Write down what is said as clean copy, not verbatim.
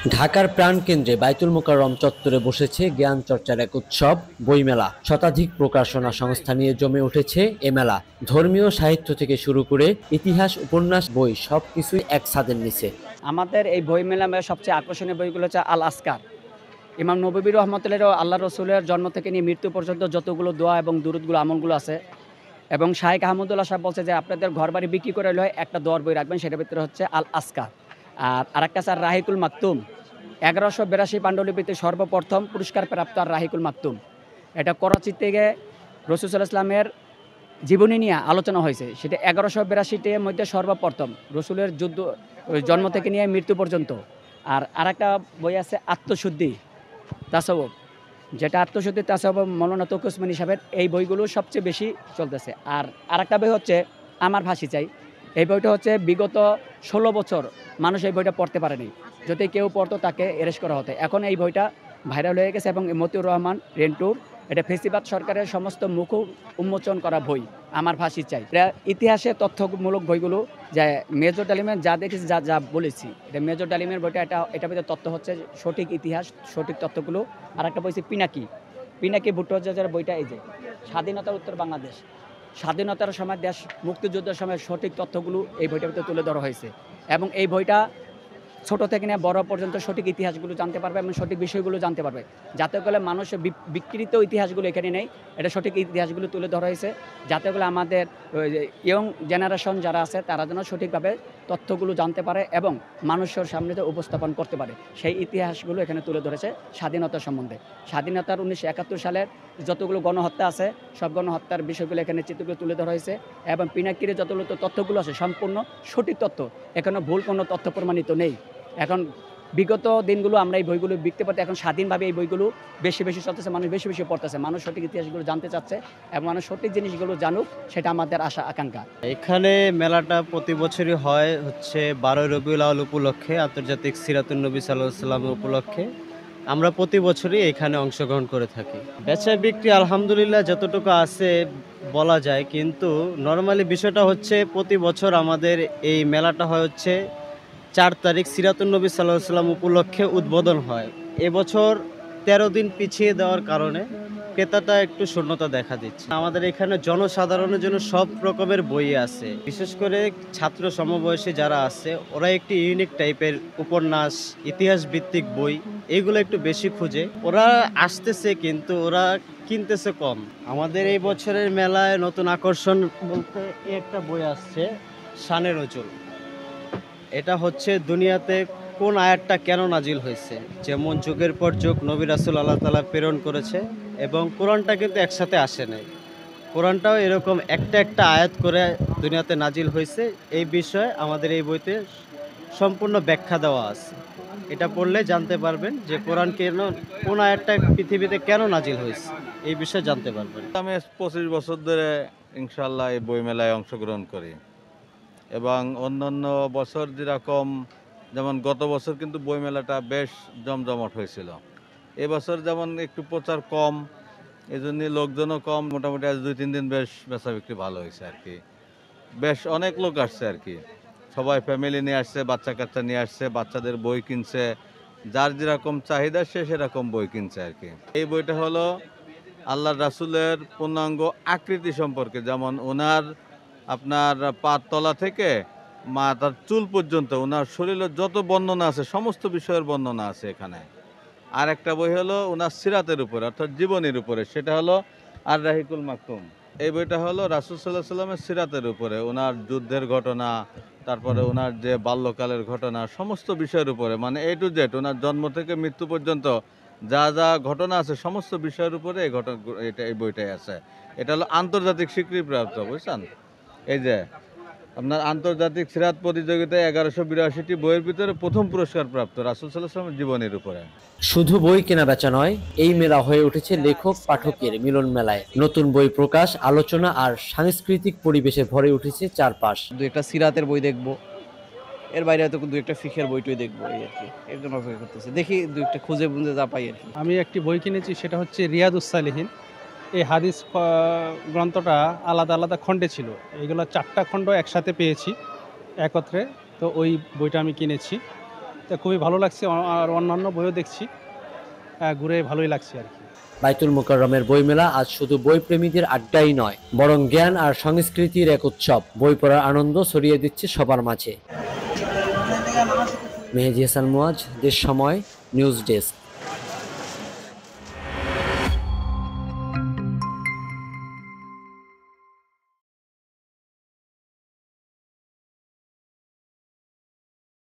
ঢাকার প্রাণকেন্দ্রে বাইতুল মোকাররম চত্বরে বসেছে জ্ঞান চর্চার এক উৎসব বইমেলা। শতাধিক প্রকাশনা সংস্থা নিয়ে জমে উঠেছে এ মেলা। ধর্মীয় সাহিত্য থেকে শুরু করে ইতিহাস, উপন্যাস, বই সবকিছুই এক ছাদের নিচে। আমাদের এই বই মেলা সবচেয়ে আকর্ষণীয় বইগুলো হচ্ছে আল আসকার। ইমাম নববী রহমতুল্লাহ আল্লাহ রসুলের জন্ম থেকে নিয়ে মৃত্যু পর্যন্ত যতগুলো দোয়া এবং দুরুদগুলো আমলগুলো আছে, এবং শাহেখ আহমদুল্লাহ সাহেব বলছে যে আপনাদের ঘর বাড়ি বিক্রি করে হলে একটা দোয়ার বই রাখবেন, সেটার ভিতরে হচ্ছে আল আসকার। আর আরেকটা আছে আর রাহিকুল মাকতুম। 1182 পাণ্ডুলিপিতে সর্বপ্রথম পুরস্কার প্রাপ্ত আর রাহিকুল মাকতুম। এটা করাচি থেকে রসুল সাল্লাল্লাহু আলাইহি ওয়াসাল্লামের জীবনী নিয়ে আলোচনা হয়েছে। সেটা 1182-র মধ্যে সর্বপ্রথম রসুলের যুদ্ধ, জন্ম থেকে নিয়ে মৃত্যু পর্যন্ত। আর আরেকটা বই আছে আত্মশুদ্ধি তাসাউফ, যেটা আত্মশুদ্ধি তাসাউফ মৌলানা তৌকি ওসমানী সাহেবের। এই বইগুলো সবচেয়ে বেশি চলতেছে। আর আরেকটা বই হচ্ছে আমার ফাঁসি চাই। এই বইটা হচ্ছে বিগত 16 বছর মানুষ এই বইটা পড়তে পারেনি। যদি কেউ পড়তো তাকে অ্যারেস্ট করা হতো। এখন এই বইটা ভাইরাল হয়ে গেছে এবং মতিউর রহমান রেন্টুর, এটা ফেসিবাদ সরকারের সমস্ত মুখ উন্মোচন করা বই আমার ফাঁসি চাই। এটা ইতিহাসের তথ্যমূলক বইগুলো, যা মেজর ডালিমের যা দেখেছি, যা যা বলেছি, এটা মেজর ডালিমের বইটা। এটা ভিতরে তথ্য হচ্ছে সঠিক ইতিহাস, সঠিক তথ্যগুলো। আর একটা বই পিনাকি পিনাকি ভট্টাচার্যের বইটা, এই যে স্বাধীনতার উত্তর বাংলাদেশ, স্বাধীনতার সময় দেশ মুক্তিযুদ্ধের সময় সঠিক তথ্যগুলো এই বইটার ভিতরে তুলে ধরা হয়েছে। এবং এই বইটা ছোট থেকে নিয়ে বড় পর্যন্ত সঠিক ইতিহাসগুলো জানতে পারবে এবং সঠিক বিষয়গুলো জানতে পারবে। যাতে করে মানুষের বিকৃত ইতিহাসগুলো এখানে নেই, এটা সঠিক ইতিহাসগুলো তুলে ধরা হয়েছে। যাতে করে আমাদের ইয়ং জেনারেশন যারা আছে তারা যেন সঠিকভাবে তথ্যগুলো জানতে পারে এবং মানুষের সামনে উপস্থাপন করতে পারে। সেই ইতিহাসগুলো এখানে তুলে ধরেছে স্বাধীনতা সম্বন্ধে। স্বাধীনতার 1971 সালের যতগুলো গণহত্যা আছে, সব গণহত্যার বিষয়গুলো এখানে চিত্রগুলো তুলে ধরা হয়েছে। এবং পিনাকিরে যতগুলো তথ্যগুলো আছে সম্পূর্ণ সঠিক তথ্য, এখানে ভুল কোনো তথ্য প্রমাণিত নেই। এখন বিগত দিনগুলো আমরা এই বইগুলো বিকতে পারতে, এখন স্বাধীনভাবে এই বইগুলো বেশি বেশি চলতেছে, মানুষ বেশি বেশি পড়তেছে, মানুষ সঠিক ইতিহাসগুলো জানতে চাচ্ছে এবং মানুষ সঠিক জিনিসগুলো জানুক, সেটা আমাদের আশা আকাঙ্ক্ষা। এখানে মেলাটা প্রতি বছরই হয়, হচ্ছে 12 রবিউল আউয়াল উপলক্ষে, আন্তর্জাতিক সিরাতুন নবী সাল্লাল্লাহু আলাইহি ওয়াসাল্লাম উপলক্ষে। আমরা প্রতি বছরই এখানে অংশগ্রহণ করে থাকি। বেচা বিক্রি আলহামদুলিল্লাহ যতটুকু আছে বলা যায়, কিন্তু নর্মালি বিষয়টা হচ্ছে প্রতি বছর আমাদের এই মেলাটা হয় হচ্ছে 4 তারিখ সিরাতুন নবী সাল্লাল্লাহু আলাইহি ওয়াসাল্লাম উপলক্ষে উদ্বোধন হয়। এবছর 13 দিন পিছিয়ে দেওয়ার কারণে ক্রেতাটা একটু শূন্যতা দেখা দিচ্ছে। আমাদের এখানে জনসাধারণের জন্য সব রকমের বই আছে, বিশেষ করে ছাত্র সমবয়সী যারা আছে ওরা একটি ইউনিক টাইপের উপন্যাস, ইতিহাস ভিত্তিক বই এগুলো একটু বেশি খুঁজে। ওরা আসতেছে কিন্তু ওরা কিনতেছে কম। আমাদের এই বছরের মেলায় নতুন আকর্ষণ বলতে একটা বই আসছে, শানে নজুল। এটা হচ্ছে দুনিয়াতে কোন আয়াতটা কেন নাজিল হয়েছে, যেমন যুগের পর যুগ নবী রাসূল আল্লাহ তাআলা প্রেরণ করেছে এবং কোরআনটা কিন্তু একসাথে আসে নাই। কোরআনটাও এরকম একটা একটা আয়াত করে দুনিয়াতে নাজিল হয়েছে। এই বিষয়ে আমাদের এই বইতে সম্পূর্ণ ব্যাখ্যা দেওয়া আছে। এটা পড়লে জানতে পারবেন যে কোরআন কেন, কোন আয়াতটা পৃথিবীতে কেন নাজিল হয়েছে, এই বিষয়ে জানতে পারবেন। আমি 25 বছর ধরে ইনশাল্লাহ এই বই মেলায় অংশগ্রহণ করি এবং অন্যান্য বছর যেরকম, যেমন গত বছর কিন্তু বই মেলাটা বেশ জমজমাট হয়েছিল। এবছর যেমন একটু প্রচার কম, এই জন্য লোকজনও কম। মোটামুটি আজ 2-3 দিন বেশ বেচা বিক্রি ভালো হয়েছে আর কি। বেশ অনেক লোক আসছে আর কি, সবাই ফ্যামিলি নিয়ে আসছে, বাচ্চা কাচ্চা নিয়ে আসছে, বাচ্চাদের বই কিনছে, যার যেরকম চাহিদা সে সেরকম বই কিনছে আর কি। এই বইটা হলো আল্লাহ রাসূলের পূর্ণাঙ্গ আকৃতি সম্পর্কে, যেমন ওনার আপনার পার তলা থেকে মাথার চুল পর্যন্ত ওনার শরীরের যত বর্ণনা আছে সমস্ত বিষয়ের বর্ণনা আছে এখানে। আর একটা বই হলো ওনার সিরাতের উপরে, অর্থাৎ জীবনীর উপরে, সেটা হলো আর রাহিকুল মাকতুম। এই বইটা হলো রাসূল সাল্লাল্লাহু আলাইহি ওয়াসাল্লামের সিরাতের উপরে, ওনার যুদ্ধের ঘটনা, তারপরে ওনার যে বাল্যকালের ঘটনা, সমস্ত বিষয়ের উপরে, মানে A to Z ওনার জন্ম থেকে মৃত্যু পর্যন্ত যা যা ঘটনা আছে সমস্ত বিষয়ের উপরে এই ঘটনা, এই বইটাই আছে। এটা হলো আন্তর্জাতিক স্বীকৃতিপ্রাপ্ত, বুঝছেন? এই যে আপনার আন্তর্জাতিক সিরাত প্রতিযোগিতায় 1182টি বইয়ের ভিতরে প্রথম পুরস্কার প্রাপ্ত রাসূল সাল্লাল্লাহু আলাইহি ওয়াসাল্লামের জীবনীর উপরে। শুধু বই কেনা বেচা নয়, এই মেলা হয়ে উঠেছে লেখক পাঠকের মিলন মেলায়। নতুন বই প্রকাশ, আলোচনা আর সাংস্কৃতিক পরিবেশে ভরে উঠেছে চারপাশ। দু একটা সিরাতের বই দেখবো, এর বাইরে হয়তো দু একটা ফিকের বইটই দেখবো, এই আর কি। এর জন্য অপেক্ষা করতেছি, দেখি দু একটা খুঁজে বুঝে যা পাই আর কি। আমি একটি বই কিনেছি, সেটা হচ্ছে রিয়াদুস সালিহিন। এই হাদিস গ্রন্থটা আলাদা আলাদা খণ্ডে ছিল, এইগুলো 4টা খণ্ড একসাথে পেয়েছি একত্রে, তো ওই বইটা আমি কিনেছি। তো খুবই ভালো লাগছে, আর অন্যান্য বইও দেখছি, ঘুরে ভালোই লাগছে আর কি। বাইতুল মোকাররমের বইমেলা আজ শুধু বই প্রেমীদের আড্ডাই নয়, বরং জ্ঞান আর সংস্কৃতির এক উৎসব। বই পড়ার আনন্দ ছড়িয়ে দিচ্ছে সবার মাঝে। মেহেদী হাসান মুয়াজ, দেশ সময়, নিউজ ডেস্ক।